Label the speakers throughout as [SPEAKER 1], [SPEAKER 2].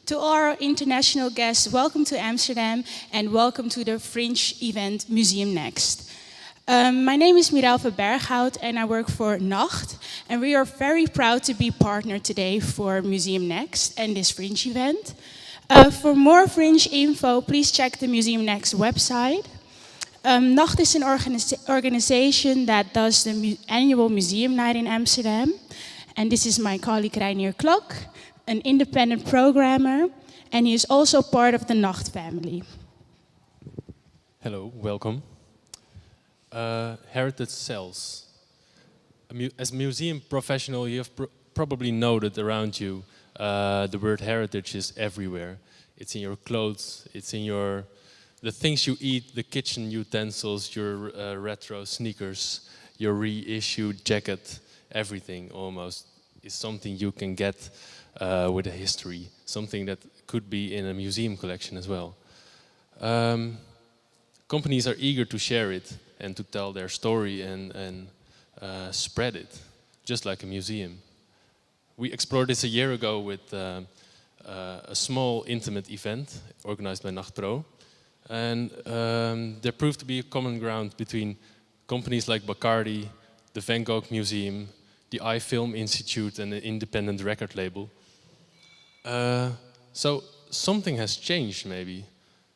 [SPEAKER 1] To our international guests, welcome to Amsterdam and welcome to the Fringe event Museumnext. My name is Miralve Berghout and I work for Nacht, and we are very proud to be partnered today for Museumnext and this Fringe event. For more Fringe info, please check the Museumnext website. Nacht is an organization that does the annual museum night in Amsterdam. And this is my colleague Reinier Klok, an independent programmer, and he is also part of the Nacht family.
[SPEAKER 2] Hello, welcome. Heritage sells. As a museum professional, you have probably noted around you the word heritage is everywhere. It's in your clothes, it's in the things you eat, the kitchen utensils, your retro sneakers, your reissued jacket. Everything almost is something you can get with a history, something that could be in a museum collection as well. Companies are eager to share it and to tell their story and spread it, just like a museum. We explored this a year ago with a small, intimate event organized by Nacht Pro. And there proved to be a common ground between companies like Bacardi, the Van Gogh Museum, the iFilm Institute and the independent record label. So something has changed maybe.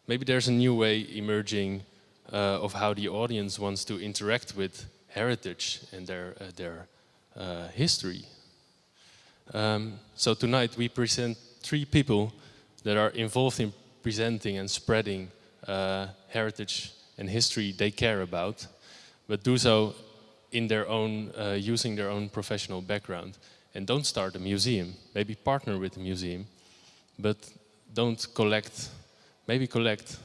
[SPEAKER 2] Maybe there's a new way emerging of how the audience wants to interact with heritage and their history. So tonight we present 3 people that are involved in presenting and spreading heritage and history they care about, but do so in their own, using their own professional background. And don't start a museum, maybe partner with a museum, but don't collect, maybe collect,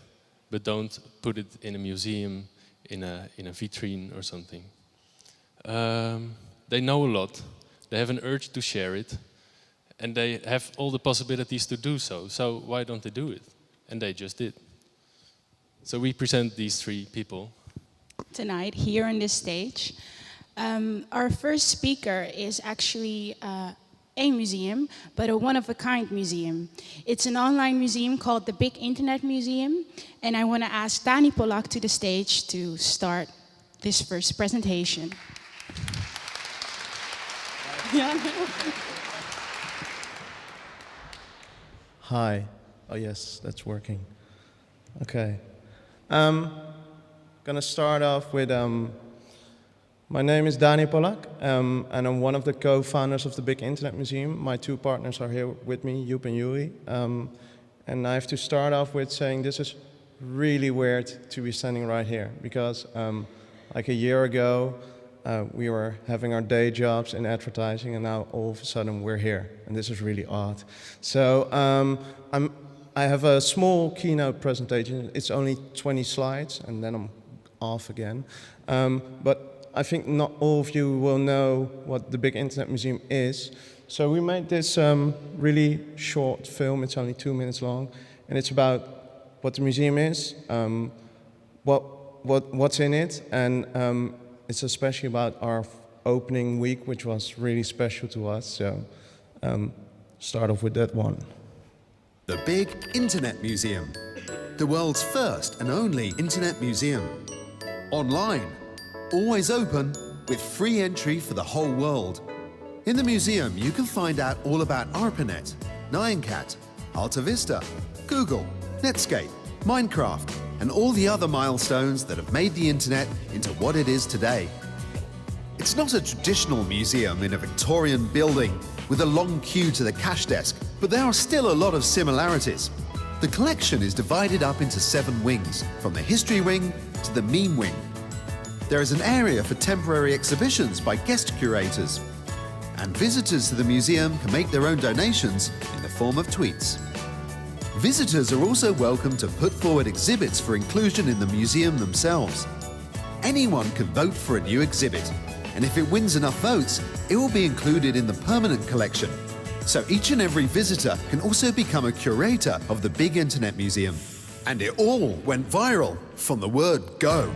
[SPEAKER 2] but don't put it in a museum, in a vitrine or something. They know a lot, they have an urge to share it, and they have all the possibilities to do so. So why don't they do it? And they just did. So we present these 3 people
[SPEAKER 1] Tonight, here on this stage. Our first speaker is actually a museum, but a one-of-a-kind museum. It's an online museum called the Big Internet Museum, and I want to ask Dani Polak to the stage to start this first presentation.
[SPEAKER 3] Hi. Oh yes, that's working. Okay. Gonna start off with, my name is Dani Polak, and I'm one of the co-founders of the Big Internet Museum. My 2 partners are here with me, Joep and Yuri. And I have to start off with saying this is really weird to be standing right here, because like a year ago, we were having our day jobs in advertising, and now all of a sudden we're here, and this is really odd. So I have a small keynote presentation. It's only 20 slides, and then I'm off again. But I think not all of you will know what the Big Internet Museum is. So we made this really short film. It's only 2 minutes long, and it's about what the museum is, what's in it, and it's especially about our opening week, which was really special to us. So start off with that one.
[SPEAKER 4] The Big Internet Museum, the world's first and only internet museum. Online, always open, with free entry for the whole world. In the museum, you can find out all about ARPANET, Nyancat, AltaVista, Google, Netscape, Minecraft, and all the other milestones that have made the internet into what it is today. It's not a traditional museum in a Victorian building with a long queue to the cash desk, but there are still a lot of similarities. The collection is divided up into 7 wings, from the history wing to the meme wing. There is an area for temporary exhibitions by guest curators, and visitors to the museum can make their own donations in the form of tweets. Visitors are also welcome to put forward exhibits for inclusion in the museum themselves. Anyone can vote for a new exhibit, and if it wins enough votes, it will be included in the permanent collection. So each and every visitor can also become a curator of the Big Internet Museum. And it all went viral from the word go.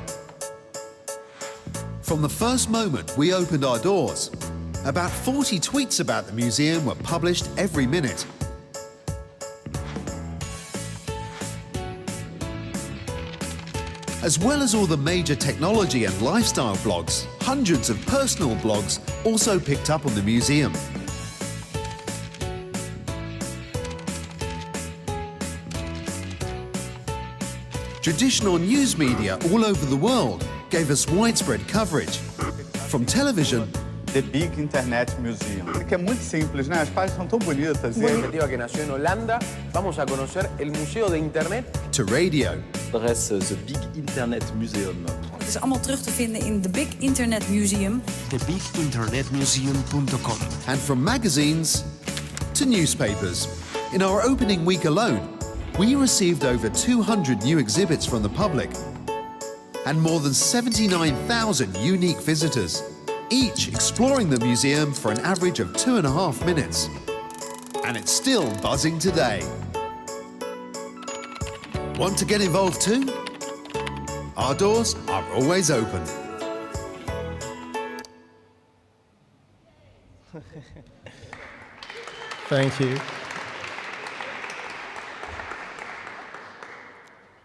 [SPEAKER 4] From the first moment we opened our doors, about 40 tweets about the museum were published every minute. As well as all the major technology and lifestyle blogs, hundreds of personal blogs also picked up on the museum. Traditional news media all over the world gave us widespread coverage, from television
[SPEAKER 5] The Big Internet Museum. Que é muito simples, né? As páginas são tão bonitas.
[SPEAKER 6] Una iniciativa que nació en Holanda. Vamos a conocer el Museo de Internet.
[SPEAKER 4] to radio.
[SPEAKER 7] Adres The Big Internet Museum.
[SPEAKER 8] Het is allemaal terug te vinden in The Big Internet Museum.
[SPEAKER 9] TheBigInternetMuseum.com.
[SPEAKER 4] And from magazines to newspapers. In our opening week alone, we received over 200 new exhibits from the public and more than 79,000 unique visitors, each exploring the museum for an average of 2.5 minutes. And it's still buzzing today. Want to get involved too? Our doors are always open.
[SPEAKER 3] Thank you.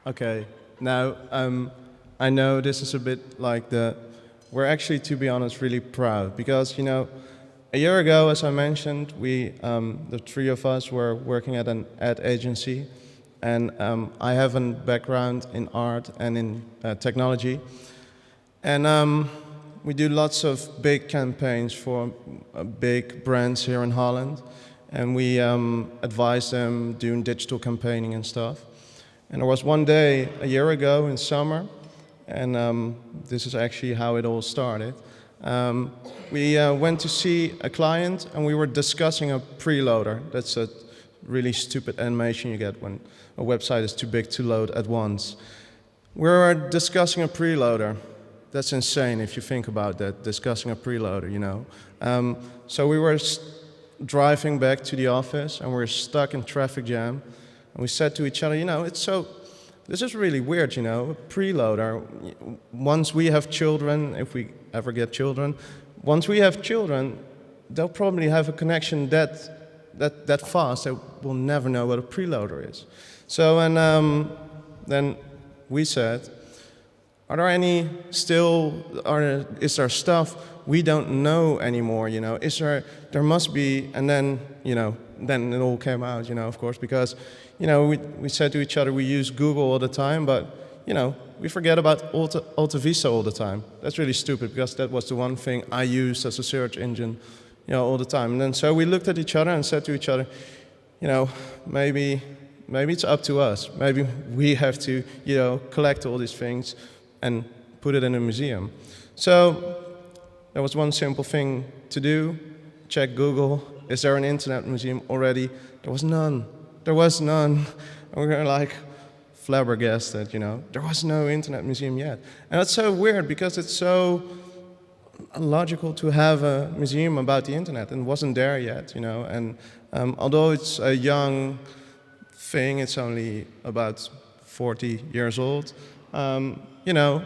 [SPEAKER 3] Okay, now I know this is a bit like we're actually, to be honest, really proud because, you know, a year ago, as I mentioned, we, the three of us were working at an ad agency, and I have a background in art and in technology, and we do lots of big campaigns for big brands here in Holland, and we advise them doing digital campaigning and stuff. And there was one day a year ago in summer, and this is actually how it all started. We went to see a client, and we were discussing a preloader. That's a really stupid animation you get when a website is too big to load at once. We were discussing a preloader. That's insane if you think about that, discussing a preloader, you know. So we were driving back to the office, and we were stuck in traffic jam. And we said to each other, you know, this is really weird, you know, a preloader. Once we have children, if we ever get children, once we have children, they'll probably have a connection that fast, they will never know what a preloader is. So, and then we said, are there any is there stuff we don't know anymore, you know? There must be, and then, you know, then it all came out, you know, of course, because, you know, we said to each other, we use Google all the time, but, you know, we forget about Alta Vista all the time. That's really stupid, because that was the one thing I used as a search engine, you know, all the time. And then so we looked at each other and said to each other, you know, maybe it's up to us. Maybe we have to, you know, collect all these things and put it in a museum. So there was one simple thing to do, check Google. Is there an internet museum already? There was none. There was none. And we were like flabbergasted, you know. There was no internet museum yet. And that's so weird because it's so logical to have a museum about the internet, and it wasn't there yet, you know. And although it's a young thing, it's only about 40 years old, you know,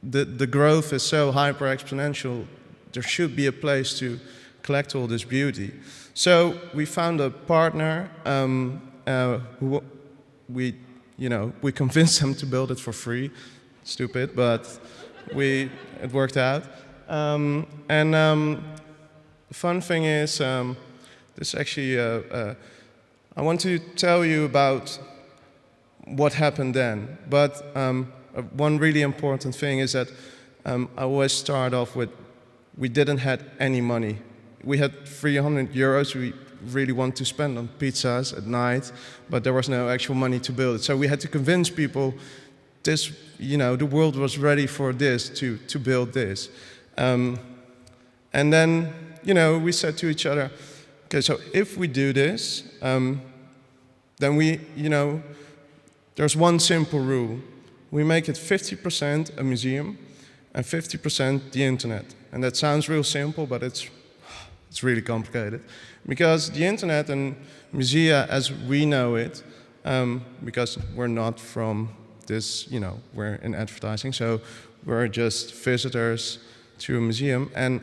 [SPEAKER 3] the growth is so hyper exponential. There should be a place to collect all this beauty. So we found a partner who we convinced them to build it for free. Stupid, but it worked out. The fun thing is, this actually, I want to tell you about what happened then. But one really important thing is that I always start off with, we didn't have any money. We had 300 euros we really want to spend on pizzas at night, but there was no actual money to build it. So we had to convince people this, you know, the world was ready for this, to build this. And then, you know, we said to each other, okay, so if we do this, then we, you know, there's one simple rule. We make it 50% a museum and 50% the internet. And that sounds real simple, but it's really complicated. Because the internet and musea as we know it, because we're not from this, you know, we're in advertising, so we're just visitors to a museum. And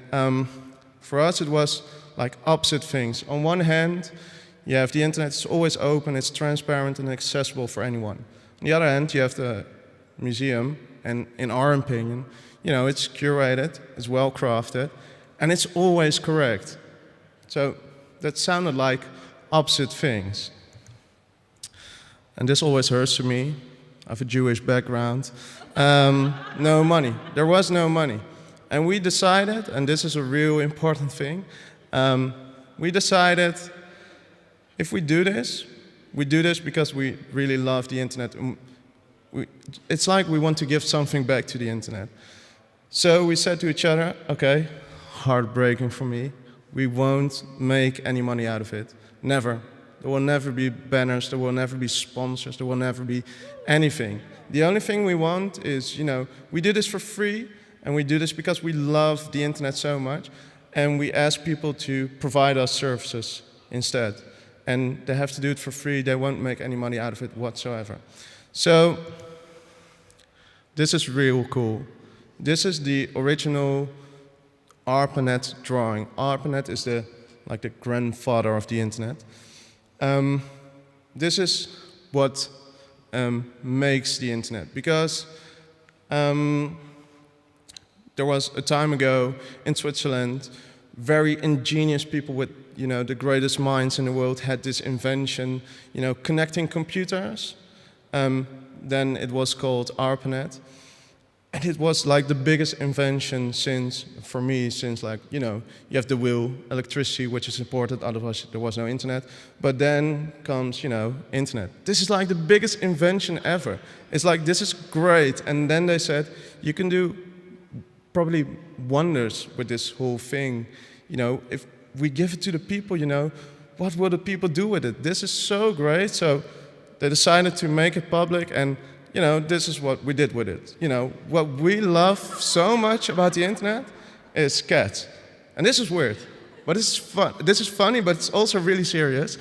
[SPEAKER 3] for us it was like opposite things. On one hand, you have the internet, it's always open, it's transparent and accessible for anyone. On the other hand, you have the museum, and in our opinion, you know, it's curated, it's well crafted, and it's always correct. So that sounded like opposite things. And this always hurts to me. I have a Jewish background. No money. There was no money. And we decided, and this is a real important thing, we decided if we do this because we really love the internet. It's like we want to give something back to the internet. So we said to each other, okay, heartbreaking for me, we won't make any money out of it. Never. There will never be banners, there will never be sponsors, there will never be anything. The only thing we want is, you know, we do this for free, and we do this because we love the internet so much, and we ask people to provide us services instead. And they have to do it for free, they won't make any money out of it whatsoever. So, this is real cool. This is the original ARPANET drawing. ARPANET is the grandfather of the internet. This is what makes the internet, because there was a time ago in Switzerland, very ingenious people with, you know, the greatest minds in the world had this invention, you know, connecting computers. Then it was called ARPANET. And it was like the biggest invention for me, since like, you know, you have the wheel, electricity, which is important, otherwise there was no internet. But then comes, you know, internet. This is like the biggest invention ever. It's like, this is great. And then they said, you can do probably wonders with this whole thing. You know, if we give it to the people, you know, what will the people do with it? This is so great. So they decided to make it public, and you know, this is what we did with it. You know, what we love so much about the internet is cats. And this is weird, but this is fun. This is funny, but it's also really serious,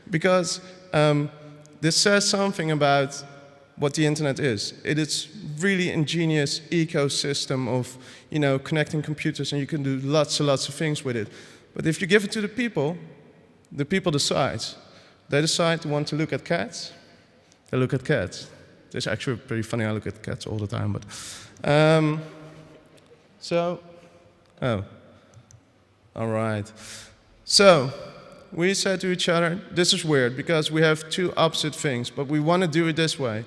[SPEAKER 3] because this says something about what the internet is. It is really ingenious ecosystem of, you know, connecting computers, and you can do lots and lots of things with it. But if you give it to the people decide. They decide to want to look at cats, they look at cats. It's actually pretty funny, I look at cats all the time, but... all right. So, we said to each other, this is weird, because we have two opposite things, but we want to do it this way.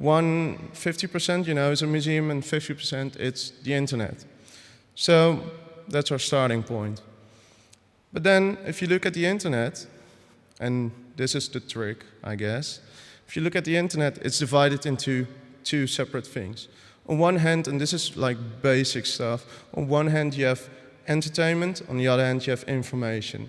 [SPEAKER 3] 50%, you know, is a museum, and 50% it's the internet. So, that's our starting point. But then, if you look at the internet, and this is the trick, I guess, if you look at the internet, it's divided into two separate things. On one hand, and this is like basic stuff, on one hand you have entertainment, on the other hand you have information.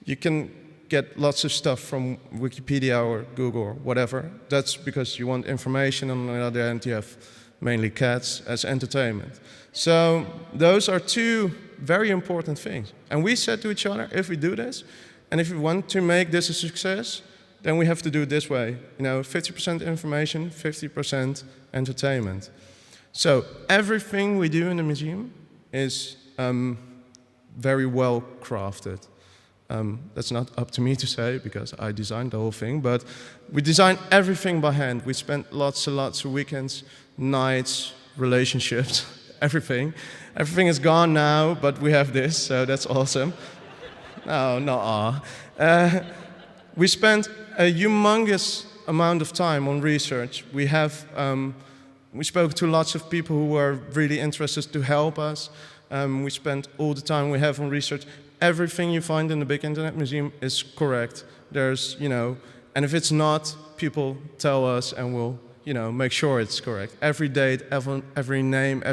[SPEAKER 3] You can get lots of stuff from Wikipedia or Google or whatever. That's because you want information, and on the other hand you have mainly cats as entertainment. So those are two very important things. And we said to each other, if we do this, and if we want to make this a success, then we have to do it this way. You know, 50% information, 50% entertainment. So everything we do in the museum is very well crafted. That's not up to me to say, because I designed the whole thing, but we designed everything by hand. We spent lots and lots of weekends, nights, relationships, everything. Everything is gone now, but we have this, so that's awesome. No, not we spent a humongous amount of time on research. We spoke to lots of people who were really interested to help us. We spent all the time we have on research. Everything you find in the Big Internet Museum is correct. There's, you know, and if it's not, people tell us, and we'll, you know, make sure it's correct. Every date, every name,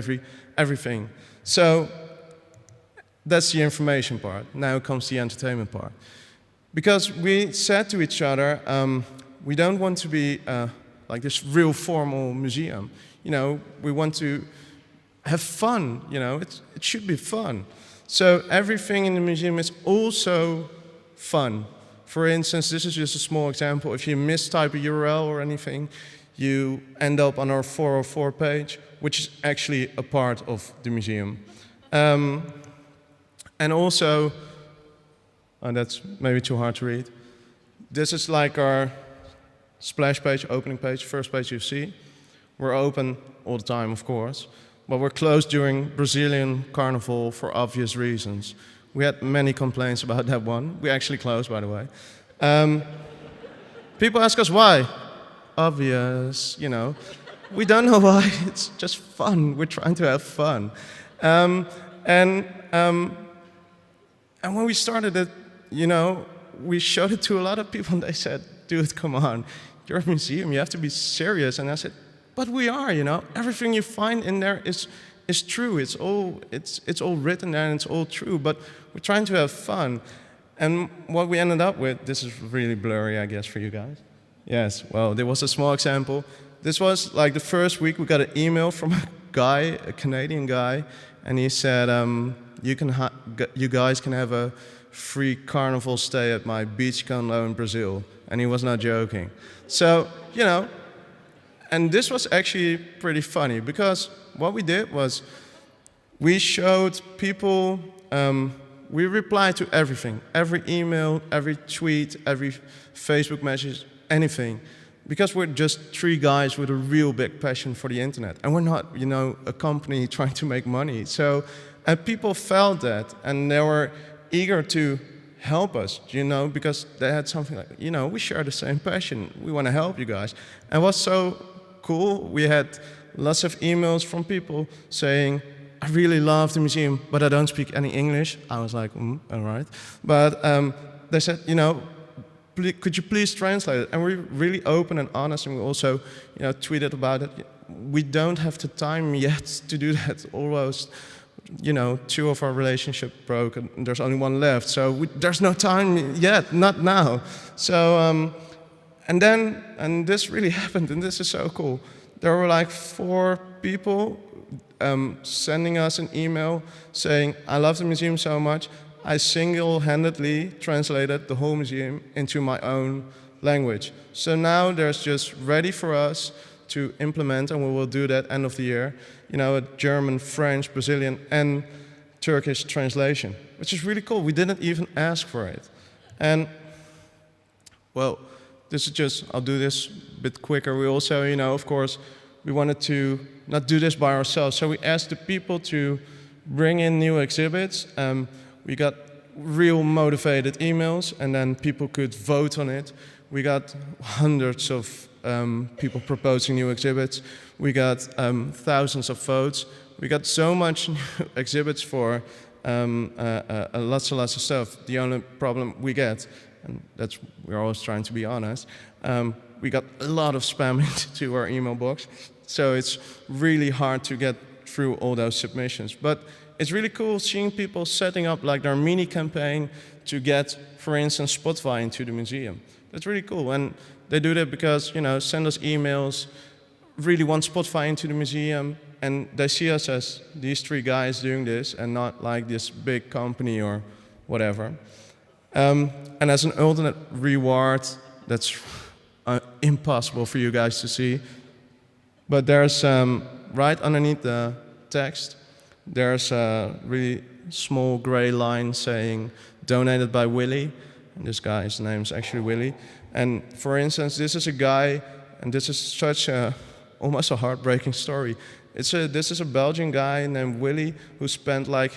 [SPEAKER 3] everything. So that's the information part. Now comes the entertainment part. Because we said to each other, we don't want to be like this real formal museum. You know, we want to have fun, you know, it should be fun. So everything in the museum is also fun. For instance, this is just a small example. If you mistype a URL or anything, you end up on our 404 page, which is actually a part of the museum. And also, that's maybe too hard to read. This is like our splash page, opening page, first page you see. We're open all the time, of course, but we're closed during Brazilian Carnival for obvious reasons. We had many complaints about that one. We actually closed, by the way. People ask us why. Obvious, you know. We don't know why. It's just fun. We're trying to have fun. And when we started it, you know, we showed it to a lot of people, and they said, "Dude, come on, you're a museum. You have to be serious." And I said, "But we are, you know. Everything you find in there is true. It's all written there, and it's all true. But we're trying to have fun." And what we ended up with, this is really blurry, I guess, for you guys. Yes. Well, there was a small example. This was like the first week we got an email from a guy, a Canadian guy, and he said, "You guys can have a free carnival stay at my beach condo in Brazil." And he was not joking. So, you know, and this was actually pretty funny, because what we did was we showed people, we replied to everything, every email, every tweet, every Facebook message, anything. Because we're just three guys with a real big passion for the internet. And we're not, you know, a company trying to make money. So, and people felt that, and they were eager to help us, you know, because they had something like, you know, we share the same passion. We want to help you guys. And what's so cool, we had lots of emails from people saying, "I really love the museum, but I don't speak any English." I was like, all right. But they said, you know, could you please translate it? And we're really open and honest, and we also, you know, tweeted about it. We don't have the time yet to do that. Almost, you know, 2 of our relationship broke, and there's only 1 left. So there's no time yet, not now. So, and this really happened, and this is so cool. There were like 4 people sending us an email saying, "I love the museum so much, I single-handedly translated the whole museum into my own language." So now there's just ready for us to implement, and we will do that end of the year, you know, a German, French, Brazilian, and Turkish translation, which is really cool. We didn't even ask for it. And, well, this is just, I'll do this a bit quicker. We also, you know, of course, we wanted to not do this by ourselves, so we asked the people to bring in new exhibits. We got real motivated emails, and then people could vote on it. We got hundreds of people proposing new exhibits. We got thousands of votes. We got so much new exhibits for lots and lots of stuff. The only problem we get, and that's, we're always trying to be honest, we got a lot of spam into our email box. So it's really hard to get through all those submissions. But it's really cool seeing people setting up like their mini campaign to get, for instance, Spotify into the museum. That's really cool. And they do that because, you know, send us emails, really want Spotify into the museum, and they see us as these 3 guys doing this and not like this big company or whatever. And as an ultimate reward, that's impossible for you guys to see, but there's right underneath the text, there's a really small gray line saying, "Donated by Willy." And this guy's name is actually Willy. And for instance, this is a guy, and this is such almost a heartbreaking story. This is a Belgian guy named Willy who spent like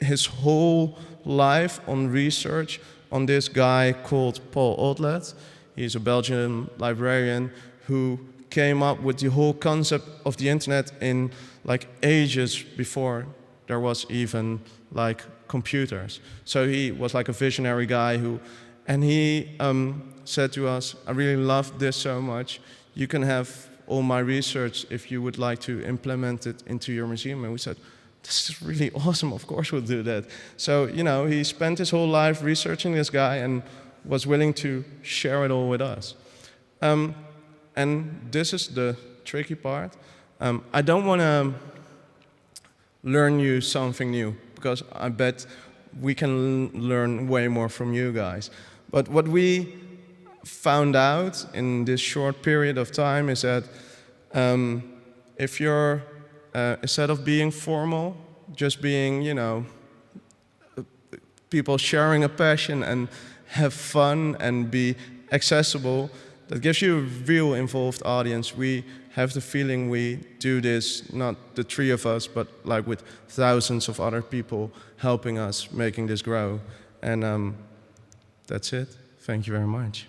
[SPEAKER 3] his whole life on research on this guy called Paul Otlet. He's a Belgian librarian who came up with the whole concept of the internet in like ages before there was even like computers. So he was like a visionary guy and he said to us, "I really love this so much. You can have all my research if you would like to implement it into your museum." And we said, "This is really awesome, of course we'll do that." So, you know, he spent his whole life researching this guy and was willing to share it all with us. And this is the tricky part. I don't want to learn you something new, because I bet we can learn way more from you guys. But what we found out in this short period of time is that if you're, instead of being formal, just being, you know, people sharing a passion and have fun and be accessible, that gives you a real involved audience. We have the feeling we do this, not the three of us, but like with thousands of other people helping us, making this grow. And that's it. Thank you very much.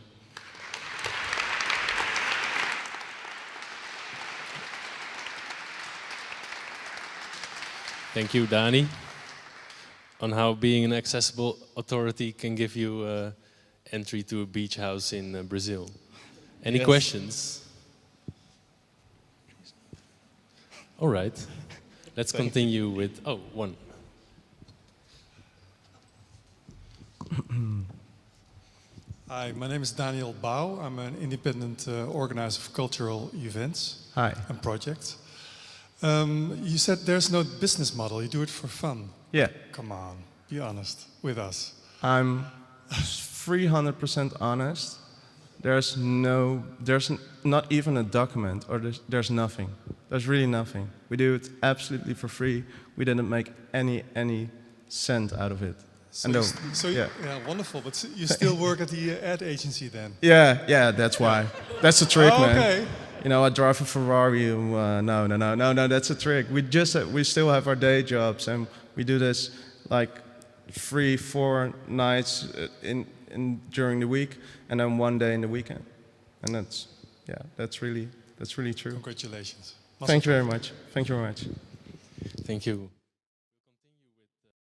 [SPEAKER 2] Thank you, Dani, on how being an accessible authority can give you entry to a beach house in Brazil. Any questions? All right. Let's continue with, one.
[SPEAKER 9] Hi, my name is Daniel Bouw. I'm an independent organizer of cultural events and projects. You said there's no business model, you do it for fun.
[SPEAKER 3] Yeah.
[SPEAKER 9] Come on, be honest with us.
[SPEAKER 3] I'm 300% honest. There's not even a document, or there's nothing. There's really nothing. We do it absolutely for free. We didn't make any cent out of it.
[SPEAKER 9] Yeah, wonderful. But you still work at the ad agency then?
[SPEAKER 3] Yeah, that's why. That's the trick, man.
[SPEAKER 9] Okay.
[SPEAKER 3] You know, I drive a Ferrari. No, that's a trick. We still have our day jobs, and we do this like 3-4 nights during the week, and then 1 day in the weekend. And that's really true.
[SPEAKER 9] Congratulations.
[SPEAKER 3] Thank you very much. Thank you very much.
[SPEAKER 2] Thank you.